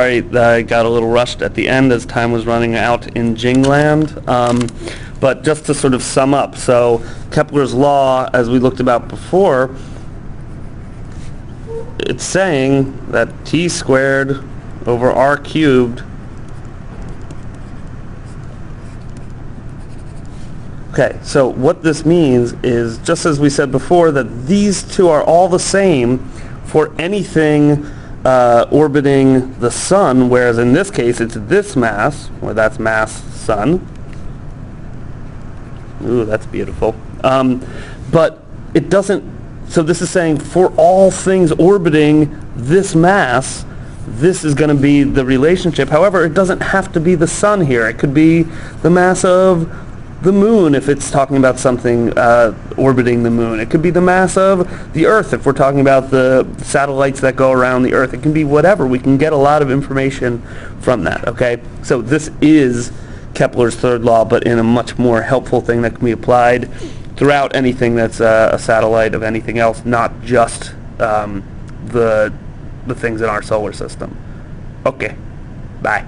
Sorry, I got a little rushed at the end as time was running out in Jingland. But just to sort of sum up, so Kepler's law, as we looked about before, it's saying that t squared over r cubed. Okay, so what this means is, just as we said before, that these two are all the same for anything orbiting the sun, whereas in this case it's this mass, where that's mass sun. Ooh, that's beautiful. But it doesn't, so this is saying for all things orbiting this mass, this is going to be the relationship. However, it doesn't have to be the sun here. It could be the mass of the moon if it's talking about something orbiting the moon. It could be the mass of the Earth if we're talking about the satellites that go around the Earth. It can be whatever. We can get a lot of information from that, okay? So this is Kepler's third law, but in a much more helpful thing that can be applied throughout anything that's a satellite of anything else, not just the things in our solar system. Okay, bye.